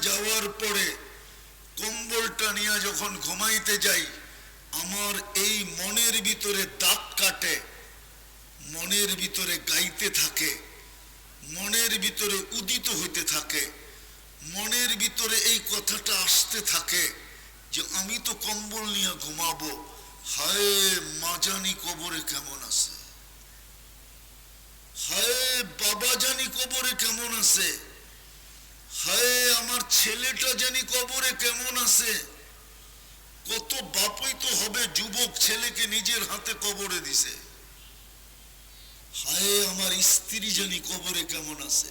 যাওয়ার পরে কম্বলটা নিয়ে যখন ঘুমাইতে যাই, আমার এই মনের ভিতরে দাগ কাটে, মনের ভিতরে গাইতে থাকে, মনের ভিতরে উদিত হইতে থাকে, মনের ভিতরে এই কথাটা আসতে থাকে যে আমি তো কম্বল নিয়ে ঘুমাবো, হায় মা জানি কবরে কেমন আছে, হায় বাবা জানি কবরে কেমন আছে, হায় আমার ছেলেটা জানি কবরে কেমন আছে। কত বাপই তো হবে যুবক ছেলেকে নিজের হাতে কবরে দিছে, হায় আমার স্ত্রী জানি কবরে কেমন আছে।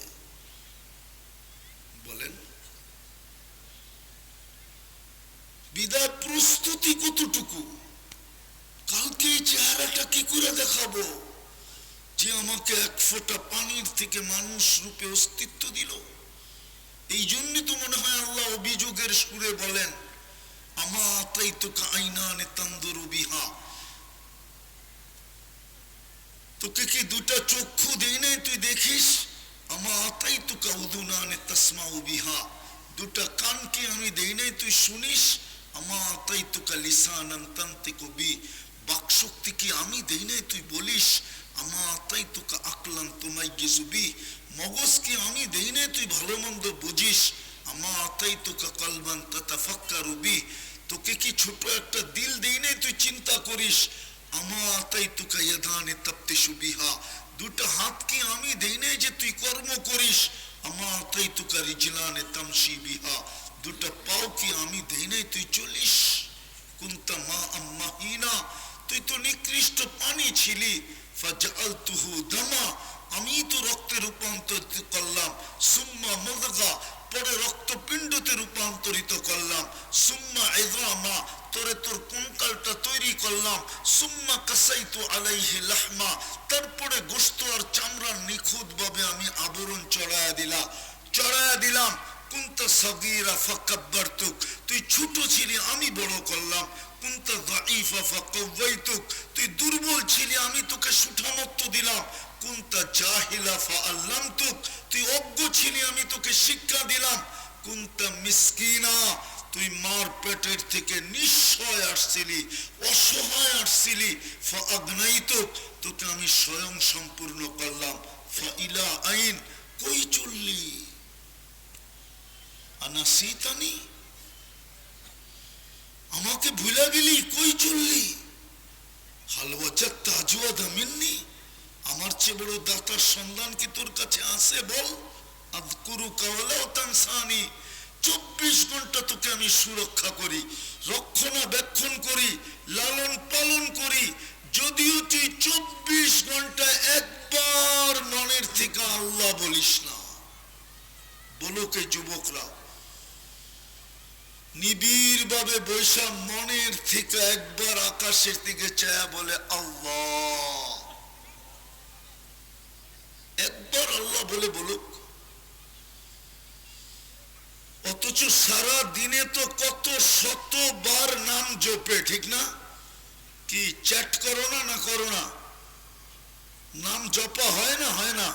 বলেন বিদায় প্রস্তুতি কতটুকু, কালকে এই চেহারাটা কি করে দেখাবো যে আমাকে এক ফোঁটা পানির থেকে মানুষ রূপে অস্তিত্ব দিল। এই জন্য তো মনে হয় আল্লাহ অভিযোগের সুরে বলেন আমা আতাইতুকা আইনানে তানদুরু বিহা, তোকে কি দুটা চক্ষু দেই নাই তুই দেখিস, আমা আতাইতুকা উযুনানে তাসমাউ বিহা, দুটা কান কি আমি দেই নাই তুই শুনিস, আমা আতাইতুকা লিসানান তানতিকু বি, বাক শক্তি কি আমি দেই নাই তুই বলিস, আমা আতাইতুকা আকলান তুমাইয়িজু বি, মগজ কি আমি দেই নাই তুই ভালো মন্দ বুঝিস, আমা আতাইতুকা কলবান তাতাফাক্কারু বি, তোকে কি ছোট একটা দিল দেই নাই তুই চিন্তা করিস, আমা আতাইতুকা ইয়াদানে তাবতিশু বিহা, দুটা হাত কি আমি দেই নাই যে তুই কর্ম করিস, আমা আতাইতুকা রিজলানে তামশি বিহা, দুটা পাও কি আমি দেই নাই তুই চলিস, কুনতা মা আম্মাহিনা, তুই তো নিকৃষ্ট পানি ছিলি, ফাজআলতুহু দামা, আমি তো রক্তে রূপান্তরিত করলাম, সুম্মা মুদগা, পরে রক্তপিণ্ডতে রূপান্তরিত করলাম, সুম্মা ইযামা, তোরে তোর কঙ্কালটা তৈরি করলাম, সুম্মা কাসাইতু আলাইহি লাহমা, তারপরে গোশত আর চামড়ার নিখুঁত ভাবে আমি আবরণ চড়ায়া দিলাম, কুনতা সাগীরা ফাকাব্বারতুক, তুই ছোট ছিলি আমি বড় করলাম, কুনতা যায়ীফা ফাকাওয়াইতুক, তুই দুর্বল ছিলি আমি তোকে সুঠামত্ব দিলাম, কুনতা জাহিলা ফাআল্লামতুক, তুই অজ্ঞ ছিলি আমি তোকে শিক্ষা দিলাম, কুনতা মিসকিনা, তুই মার পেটের থেকে নিঃস্বয় আসছিলি, অসহায় আসছিলি, ফাআগনাইতুক, তোকে আমি স্বয়ং সম্পূর্ণ করলাম, ফাইলা আইন, কই চললি, আনাসিতানি, আমাকে ভুলে গেলি, কই চললি, হাল ওয়াজাদতা আজওয়াদা মিন্নি, আমার চেয়ে বড় দাতার সন্ধান কি তোর কাছে আছে বল, আযকুরুকা ওয়ালাউ তানসানি, 24 ঘন্টা তোকে আমি সুরক্ষা করি, রক্ষণাবেক্ষণ করি, লালন পালন করি, যদিও তুই 24 ঘন্টায় একবার মনের থেকে আল্লাহ বলিস না। বলো কে যুবকরা, নিবিড় ভাবে বৈশা মনের থেকে একবার আকাশের দিকে চায়া বলে আল্লাহ, একবার আল্লাহ বলে বলুক। অথচ সারা দিনে তো কত শতবার নাম জপে, ঠিক না? কি চ্যাট করো না, না করো না? নাম জপা হয় না, হয় না?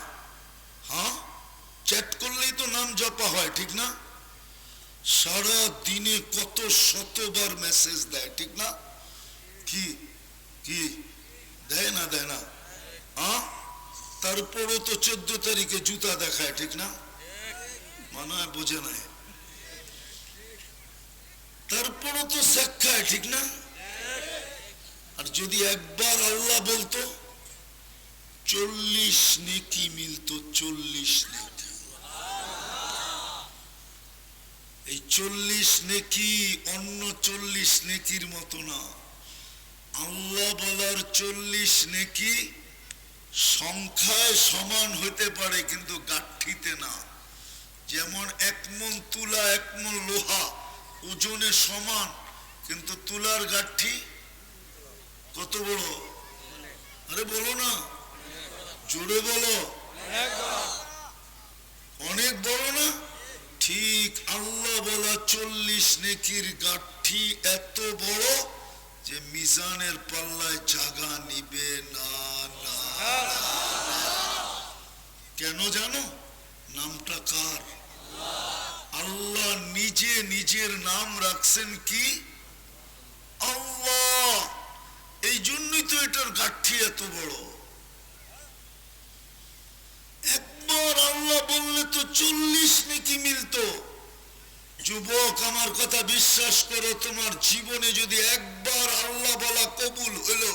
হ্যাঁ, চ্যাট করলেই তো নাম জপা হয়, ঠিক না? সারা দিনে কত শতবার মেসেজ দেয়, ঠিক না? কি কি দেয় না, দেয় না? হ্যাঁ, তারপরও তো 14 তারিখে জুতা দেখায়, ঠিক না? মনে হয় বোঝে নাই, তারপরও তো শেখায়, ঠিক না? আর যদি একবার আল্লাহ বলতো 40 নেকি মিলতো, 40 নেকি। এই 40 নেকি অন্য 40 নেকির মতো না, আল্লাহ বলার 40 নেকি সংখ্যায় সমান হতে পারে কিন্তু গাঠিতে না। যেমন 1 মণ তুলা 1 মণ লোহা ওজনে সমান, কিন্তু তুলার গাঠি কত বড়? আরে বলো না, জোরে বলো, অনেক বড় না? ঠিক আল্লাহ বলা 40 নেকির গাঠি এত বড় যে মিজানের পাল্লায় জায়গা নিবে না। কেন জানো? নামটা কার? আল্লাহ নিজে নিজের নাম রাখছেন কি? আল্লাহ। এই জন্যই তো এটার গাঠি এত বড়। একবার আল্লাহ বললে তো 40 নেকি মিলতো। যুবক, আমার কথা বিশ্বাস করো, তোমার জীবনে যদি একবার আল্লাহ বলা কবুল হলো,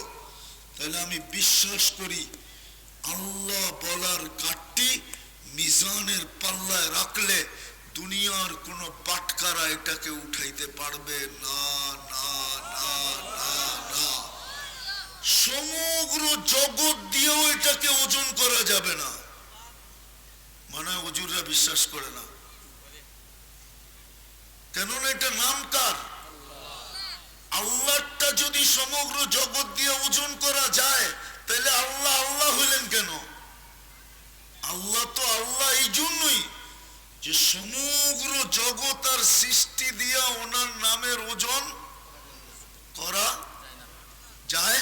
তাহলে আমি বিশ্বাস করি আল্লাহ বলার কাঠটি মিজানের পাল্লায় রাখলে দুনিয়ার কোন বাটকারা এটাকে উঠাইতে পারবে না, না, না, না, না। সমগ্র জগৎ দিয়েও এটাকে ওজন করা যাবে না। মানে হুজুররা বিশ্বাস করে না, কেননা এটা নাম কার? আল্লাহটা যদি সমগ্র জগৎ দিয়ে ওজন করা যায়, তাহলে আল্লাহ আল্লাহ হইলেন কেন? আল্লাহ তো আল্লাহ এই জন্যই যে সমগ্র জগৎ আর সৃষ্টি দিয়া ওনার নামের ওজন করা যায়।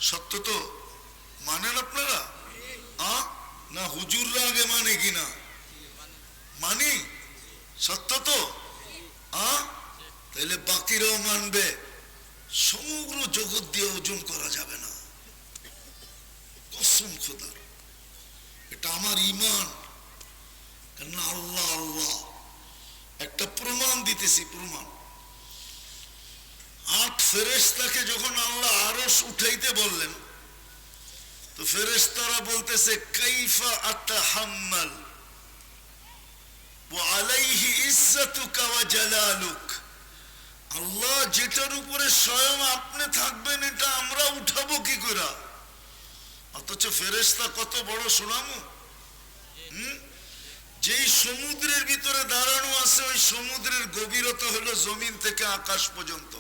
সত্য তো মানেন আপনারা? না হুজুররা আগে মানে কিনা? মানি। সত্য তো? তাহলে বাকিরাও মানবে। সমগ্র জগৎ দিয়ে ওজন করা যাবে না, কসম খোদার। এটা আমার ঈমান। কেন? আল্লাহ আল্লাহ। একটা প্রমাণ দিতেছি, প্রমাণ। 8 ফেরেশতাকে যখন আল্লাহ আরশ উঠাইতে বললেন, তো ফেরেশতারা বলতেছে কাইফা আতাহাম্মাল ওয়া আলাইহি ইজ্জাতুকা ওয়া জালালুক। আল্লাহ, যেটার উপরে স্বয়ং আপনি থাকবেন এটা আমরা উঠাবো কি করে? অথচ ফেরেশতা কত বড় শোনামু। যেই সমুদ্রের ভিতরে দাঁড়ানো আছে, ওই সমুদ্রের গভীরতা হলো জমিন থেকে আকাশ পর্যন্ত।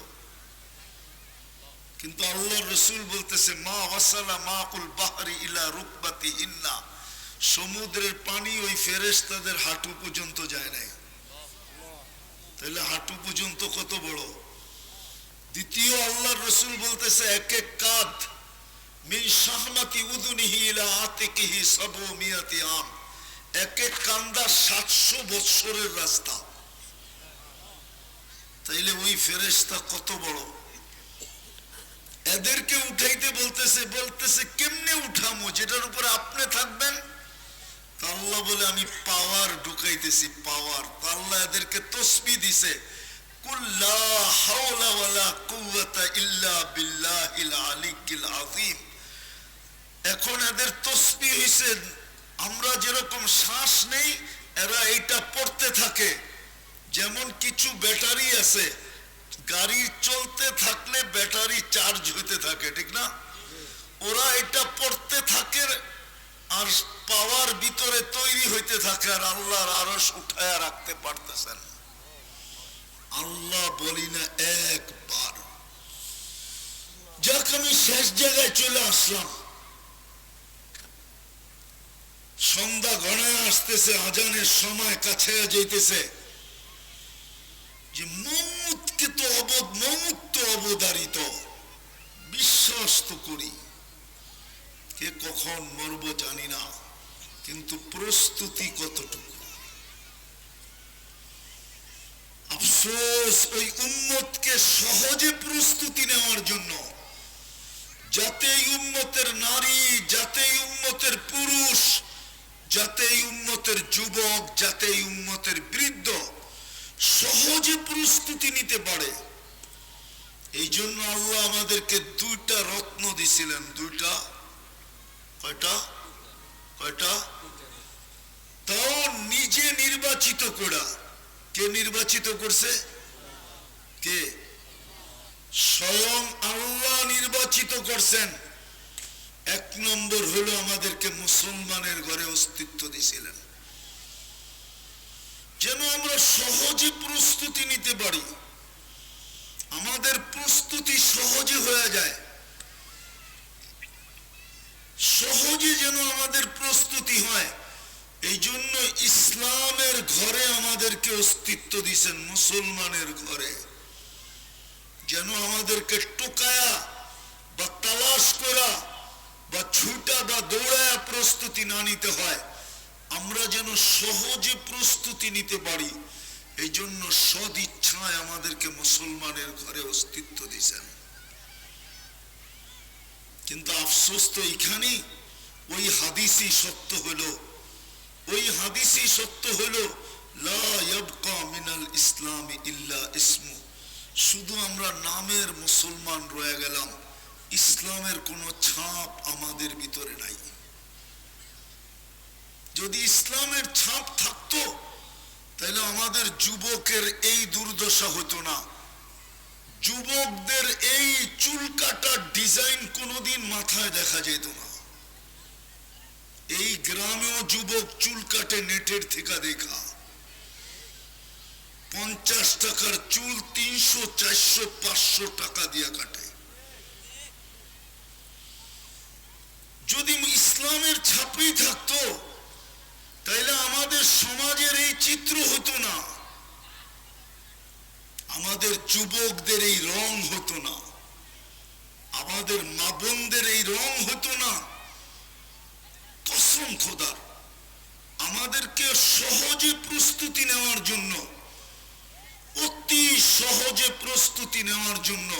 কিন্তু আল্লাহ রসুল বলতেছে মা ওয়াসালা মাকুল বাহরি ইলা রুকবাতিহিন্না। সমুদ্রের পানি ওই ফেরেশতাদের হাঁটু পর্যন্ত যায় নাই। তাহলে হাঁটু পর্যন্ত কত বড়। দ্বিতীয় আল্লাহ রসুল বলতেছে এক এক কাঁধ মিন শাহমাতি উযুনিহি ইলা আতিকিহি সাবুমিয়াতি আম। এক এক কান্দা 700 বৎসরের রাস্তা। তাইলে ওই ফেরেশতা কত বড়। এদেরকে উঠাইতে বলতেছে কেমনে উঠামো, যেটার উপরে আপনি থাকবেন? আল্লাহ বলে আমি পাওয়ার ঢুকাইতেছি, পাওয়ার। আল্লাহ এদেরকে তসবিহ দিছে, কুল লা হাওলা ওয়ালা কুওয়াতা ইল্লা বিল্লাহিল আলিয়্যিল আযীম। এখন এদের তসবিহ হইছে, আমরা যেরকম শ্বাস নেই এরা এটা পড়তে থাকে। যেমন কিছু ব্যাটারি আছে, গাড়ি চলতে থাকলে ব্যাটারি চার্জ হতে থাকে, ঠিক না? ওরা এটা পড়তে থাকে আর পাওয়ার ভিতরে তৈরি হইতে থাকে, আর আল্লাহর আরশ উঠায়া রাখতে পারতেছেন। আল্লাহ বলি না একবার। যাক, আমি শেষ জায়গায় চলে আসলাম। সন্ধ্যা ঘনায় আসতেছে, আজানের সময় কাছে যাইতেছে। যে মৌতকে তো মৌত তো অবধারিত, বিশ্বাস তো করি, কে কখন মরব জানি না, কিন্তু প্রস্তুতি কতটুকু। আফসোস ওই উম্মতকে সহজে প্রস্তুতি নেওয়ার জন্য, যাতে এই উম্মতের নারী, যাতে এই উম্মতের পুরুষ, যাতে এই উম্মতের যুবক, যাতে এই উম্মতের বৃদ্ধ সহজে প্রস্তুতি নিতে পারে। এই জন্য আল্লাহ আমাদেরকে 2টা রত্ন দিছিলেন। 2টা, কয়টা? কয়টা? তাও নিজে নির্বাচিত করা। কে নির্বাচিত করছে? কে? স্বয়ং আল্লাহ নির্বাচিত করছেন। 1 নম্বর হলো আমাদেরকে মুসলমানের ঘরে অস্তিত্ব দিছিলেন, যেন আমরা সহজে প্রস্তুতি নিতে পারি, আমাদের প্রস্তুতি সহজে হয়ে যায়, সহজে যেন আমাদের প্রস্তুতি হয়। এই জন্য ইসলামের ঘরে আমাদেরকে অস্তিত্ব দিয়েছেন, মুসলমানের ঘরে, যেন আমাদেরকে টোকায়া বা তালাশ করা বা ছুটা বা দৌড়ায়া প্রস্তুতি না নিতে হয়। আমরা যেন সহজে প্রস্তুতি নিতে পারি। এই জন্য সদ ইচ্ছায় আমাদেরকে মুসলমানের ঘরে অস্তিত্ব দিয়েছেন। কিন্তু আফসোস তো এইখানেই, ওই হাদিসই সত্য হলো, ওই হাদিসই সত্য হলো, লা ইয়াবকা মিনাল ইসলামি ইল্লা ইসমু। শুধু আমরা নামের মুসলমান রয়ে গেলাম, ইসলামের কোনো ছাপ আমাদের ভিতরে নাই। যদি ইসলামের ছাপ থাকতো তাহলে আমাদের যুবকের এই দুর্দশা হতো না, যুবকদের এই চুল কাটার ডিজাইন কোনোদিন মাথায় দেখা যেত না। এই গ্রামেও যুবক চুল কাটে নেটের থেকে দেখা, 50 টাকার চুল 300, 400, 500 টাকা দিয়া কাটে। যদি ইসলামের ছাপই থাকতো তাইলে আমাদের সমাজের এই চিত্র হতো না, আমাদের যুবকদের এই রং হতো না, আমাদের মা বোনদের এই রং হতো না। কসম খোদার, আমাদেরকে সহজে প্রস্তুতি নেওয়ার জন্য, অতি সহজে প্রস্তুতি নেওয়ার জন্য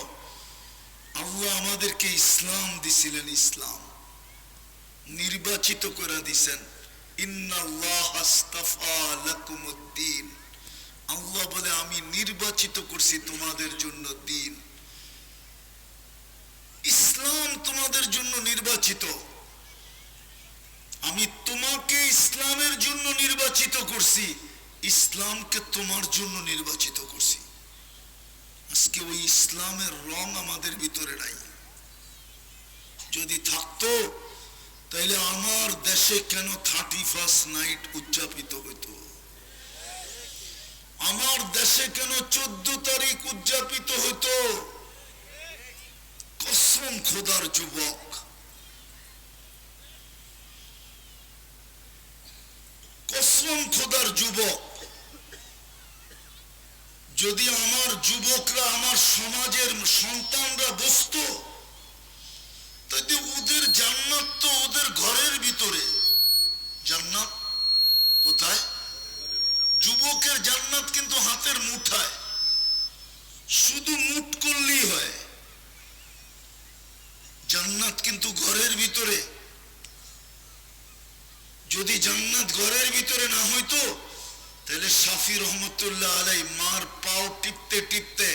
আল্লাহ আমাদেরকে ইসলাম দিছিলেন। ইসলাম নির্বাচিত করে দিছেন। ইন্নাল্লাহ আস্তাফা লাকুমুদ্দিন, আল্লাহ বলে আমি নির্বাচিত করছি তোমাদের জন্য দিন। ইসলাম তোমাদের জন্য নির্বাচিত, আমি তোমাকে ইসলামের জন্য নির্বাচিত করছি, ইসলামকে তোমার জন্য নির্বাচিত করছি। আজকে ওই ইসলামের রং আমাদের ভিতরে নাই। যদি থাকতো তাইলে আমার দেশে কেন 31st নাইট উদযাপিত হতো, আমার দেশে কেন 14 তারিখ উদযাপিত হতো। কসম খোদার যুবক, কসম খোদার যুবক, যদি আমার যুবকরা, আমার সমাজের সন্তানরা বসতো, তাতে ওদের জান্নাত তো ওদের ঘরের ভিতরে। জান্নাত কোথায়? যুবকের জান্নাত কিন্তু হাতের মুঠায়, শুধু মুঠ করলেই হয়। জান্নাত কিন্তু ঘরের ভিতরে। যদি জান্নাত ঘরের ভিতরে না হইতো তাহলে শাফি রহমতুল্লাহ আলাই মার পাও টিপতে টিপতে